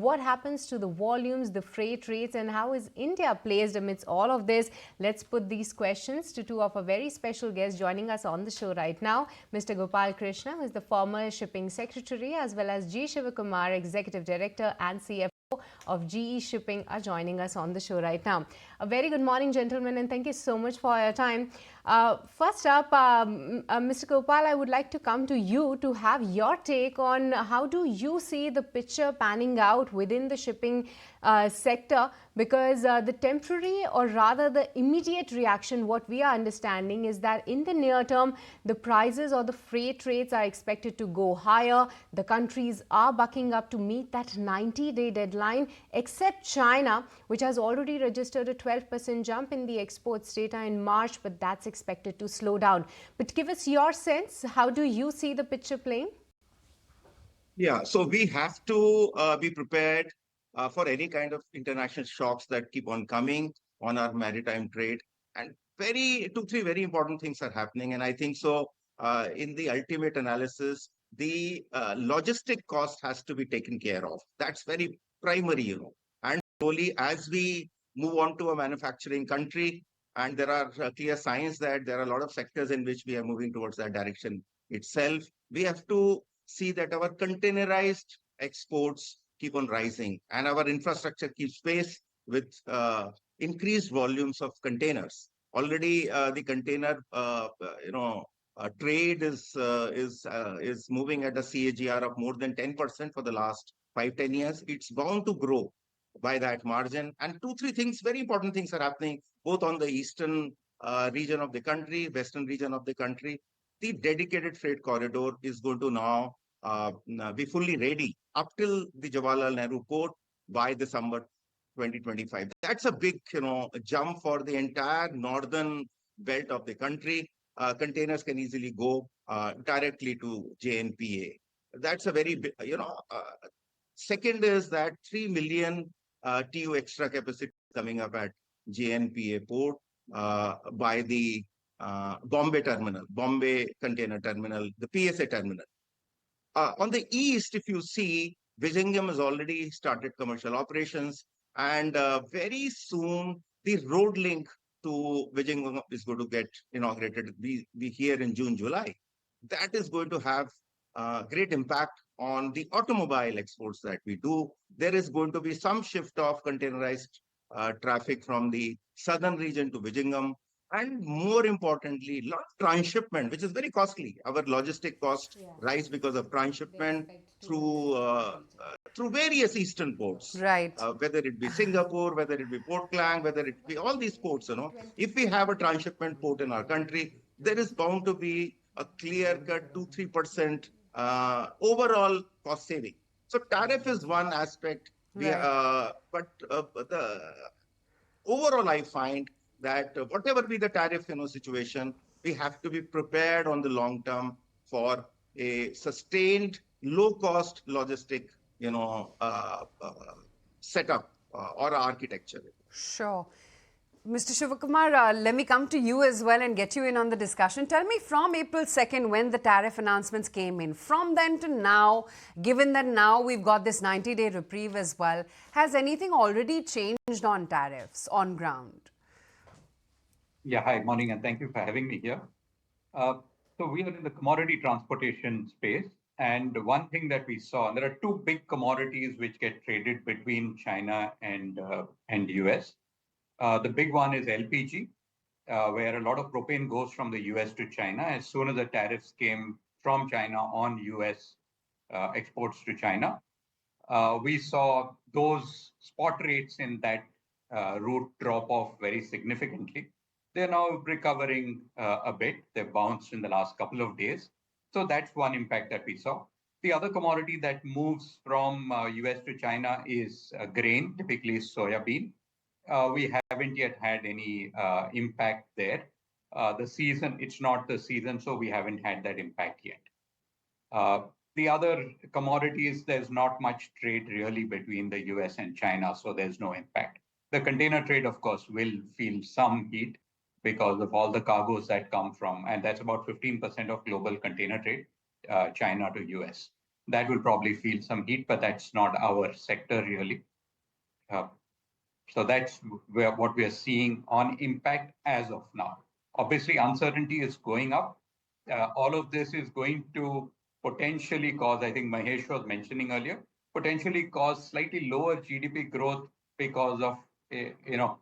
What happens to the volumes, the freight rates, and how is India placed amidst all of this? Let's put these questions to two of our very special guests joining us on the show right now. Mr. Gopal Krishna, who is the former Shipping Secretary, as well as G. Shivakumar, Executive Director and CFO of GE Shipping, are joining us on the show right now. A very good morning, gentlemen, and thank you so much for your time. First up, Mr. Gopal, I would like to come to you to have your take on how do you see the picture panning out within the shipping sector, because the temporary, or rather the immediate reaction, what we are understanding is that in the near term, the prices or the freight rates are expected to go higher. The countries are bucking up to meet that 90-day deadline, except China, which has already registered a 12% jump in the exports data in March, but that's expected to slow down. But give us your sense. How do you see the picture playing? Yeah, so we have to be prepared for any kind of international shocks that keep on coming on our maritime trade. And two, three very important things are happening. And I think so in the ultimate analysis, the logistic cost has to be taken care of. That's very primary. And slowly, as we move on to a manufacturing country, and there are clear signs that there are a lot of sectors in which we are moving towards that direction itself, we have to see that our containerized exports keep on rising and our infrastructure keeps pace with increased volumes of containers. Already, the container, trade is moving at a CAGR of more than 10% for the last 5-10 years. It's bound to grow by that margin. And two, three things, very important things are happening both on the eastern region of the country, western region of the country. The dedicated freight corridor is going to now be fully ready up till the Jawaharlal Nehru port by December 2025. That's a big, jump for the entire northern belt of the country. Containers can easily go directly to JNPA. That's a very big, second is that 3 million TEU extra capacity coming up at JNPA port by the Bombay terminal, Bombay container terminal, the PSA terminal. On the east, if you see, Vizhinjam has already started commercial operations, and very soon the road link to Vizhinjam is going to get inaugurated. We here in June, July. That is going to have great impact on the automobile exports that we do. There is going to be some shift of containerized traffic from the southern region to Vizhinjam. And more importantly, lot of transshipment, which is very costly. Our logistic cost rise because of transshipment through various eastern ports. Right. Whether it be Singapore, whether it be Port Klang, whether it be all these ports, If we have a transshipment port in our country, there is bound to be a clear-cut 2-3% overall cost saving. So tariff is one aspect. Right. But the overall, I find that whatever be the tariff situation, we have to be prepared on the long term for a sustained low-cost logistic, setup or architecture. Sure. Mr. Shivakumar, let me come to you as well and get you in on the discussion. Tell me, from April 2nd, when the tariff announcements came in, from then to now, given that now we've got this 90-day reprieve as well, has anything already changed on tariffs on ground? Yeah, hi, morning, and thank you for having me here. So we are in the commodity transportation space, and one thing that we saw, and there are two big commodities which get traded between China and US. The big one is LPG, where a lot of propane goes from the US to China. As soon as the tariffs came from China on US exports to China, we saw those spot rates in that route drop off very significantly. They're now recovering a bit. They've bounced in the last couple of days. So that's one impact that we saw. The other commodity that moves from US to China is grain, typically soya bean. We haven't yet had any impact there. It's not the season, so we haven't had that impact yet. The other commodities, there's not much trade really between the US and China, so there's no impact. The container trade, of course, will feel some heat because of all the cargoes that come from, and that's about 15% of global container trade, China to US. that will probably feel some heat, but that's not our sector really. So that's what we are seeing on impact as of now. Obviously, uncertainty is going up. All of this is going to potentially cause, I think Mahesh was mentioning earlier, potentially cause slightly lower GDP growth because of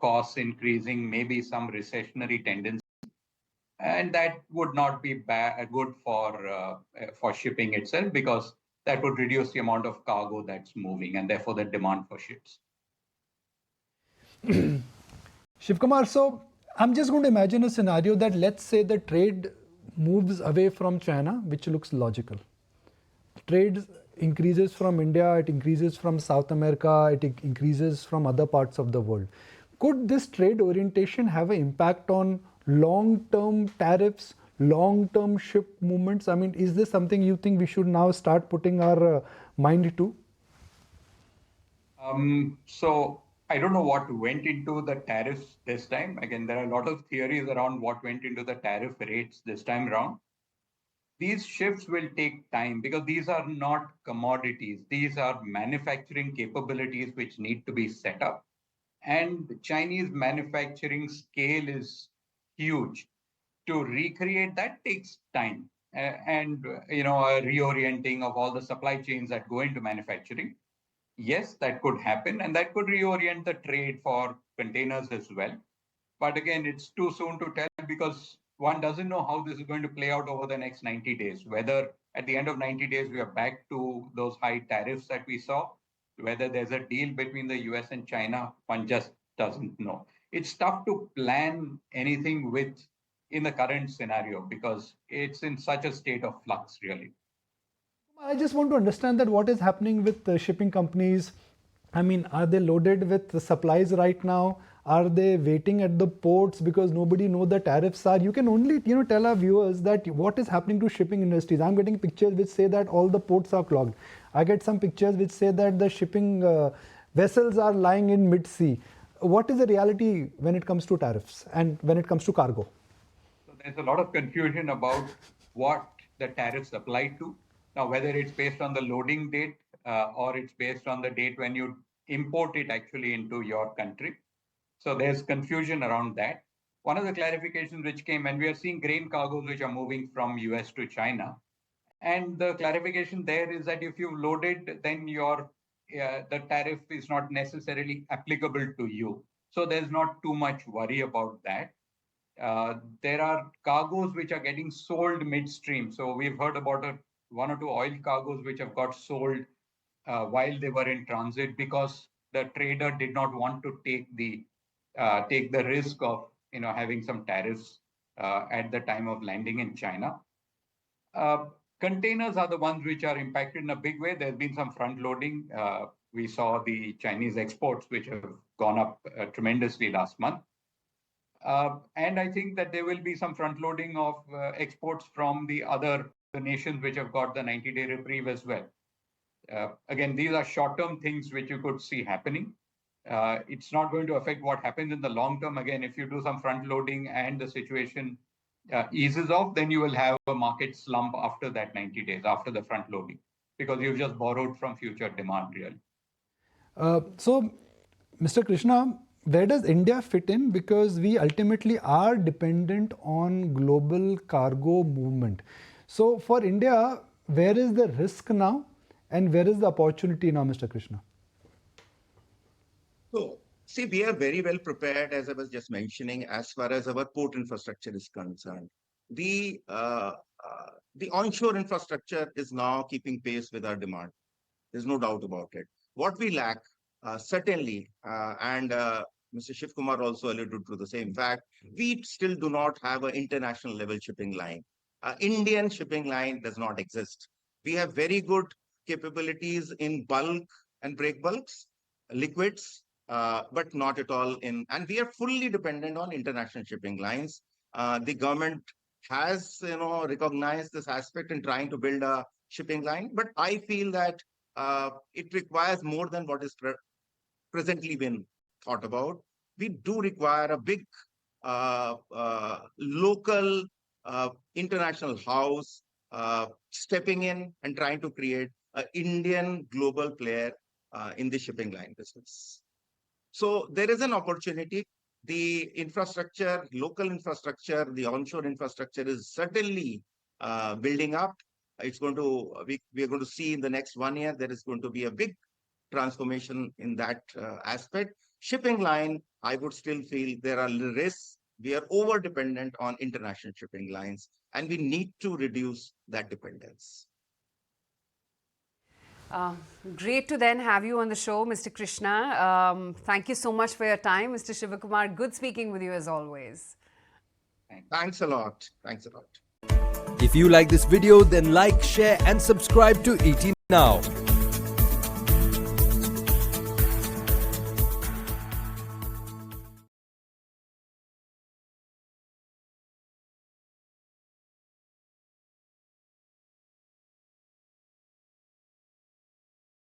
costs increasing, maybe some recessionary tendency, and that would not be good for shipping itself, because that would reduce the amount of cargo that's moving and therefore the demand for ships. Shivkumar, so I'm just going to imagine a scenario that, let's say, the trade moves away from China, which looks logical. Trade increases from India, it increases from South America, it increases from other parts of the world. Could this trade orientation have an impact on long-term tariffs, long-term ship movements? I mean, is this something you think we should now start putting our mind to? So I don't know what went into the tariffs this time. Again, there are a lot of theories around what went into the tariff rates this time around. These shifts will take time because these are not commodities. These are manufacturing capabilities which need to be set up. And the Chinese manufacturing scale is huge. To recreate that takes time, and a reorienting of all the supply chains that go into manufacturing. Yes, that could happen, and that could reorient the trade for containers as well. But again, it's too soon to tell because one doesn't know how this is going to play out over the next 90 days. Whether at the end of 90 days we are back to those high tariffs that we saw, whether there's a deal between the US and China, one just doesn't know. It's tough to plan anything with in the current scenario because it's in such a state of flux, really. I just want to understand that what is happening with the shipping companies. I mean, are they loaded with the supplies right now? Are they waiting at the ports because nobody knows the tariffs are? You can only tell our viewers that what is happening to shipping industries. I'm getting pictures which say that all the ports are clogged. I get some pictures which say that the shipping vessels are lying in mid-sea. What is the reality when it comes to tariffs and when it comes to cargo? So there's a lot of confusion about what the tariffs apply to. Now, whether it's based on the loading date or it's based on the date when you import it actually into your country. So there's confusion around that. One of the clarifications which came, and we are seeing grain cargoes which are moving from US to China. And the clarification there is that if you've loaded, then the tariff is not necessarily applicable to you. So there's not too much worry about that. There are cargoes which are getting sold midstream. So we've heard about one or two oil cargoes which have got sold while they were in transit because the trader did not want to take the risk of having some tariffs at the time of landing in China. Containers are the ones which are impacted in a big way. There's been some front loading. We saw the Chinese exports which have gone up tremendously last month. And I think that there will be some front loading of exports from the nations which have got the 90-day reprieve as well. Again, these are short-term things which you could see happening. It's not going to affect what happens in the long term. Again, if you do some front loading and the situation eases off, then you will have a market slump after that 90 days, after the front loading, because you've just borrowed from future demand, really. So, Mr. Krishna, where does India fit in? Because we ultimately are dependent on global cargo movement. So, for India, where is the risk now and where is the opportunity now, Mr. Krishna? So, see, we are very well prepared, as I was just mentioning, as far as our port infrastructure is concerned. The onshore infrastructure is now keeping pace with our demand. There's no doubt about it. What we lack, certainly, and Mr. Shivkumar also alluded to the same fact, we still do not have an international level shipping line. Indian shipping line does not exist. We have very good capabilities in bulk and break bulks, liquids, but not at all in, and we are fully dependent on international shipping lines. The government has, recognized this aspect in trying to build a shipping line, but I feel that it requires more than what is presently been thought about. We do require a big local international house stepping in and trying to create an Indian global player in the shipping line business. So there is an opportunity. The infrastructure, local infrastructure, the onshore infrastructure is certainly building up. It's going to, we are going to see in the next 1 year, there is going to be a big transformation in that aspect. Shipping line, I would still feel there are risks. We are over dependent on international shipping lines, and we need to reduce that dependence. Great to then have you on the show, Mr. Krishna. Thank you so much for your time, Mr. Shivakumar. Good speaking with you as always. Thanks a lot. Thanks a lot. If you like this video, then like, share and subscribe to ET Now.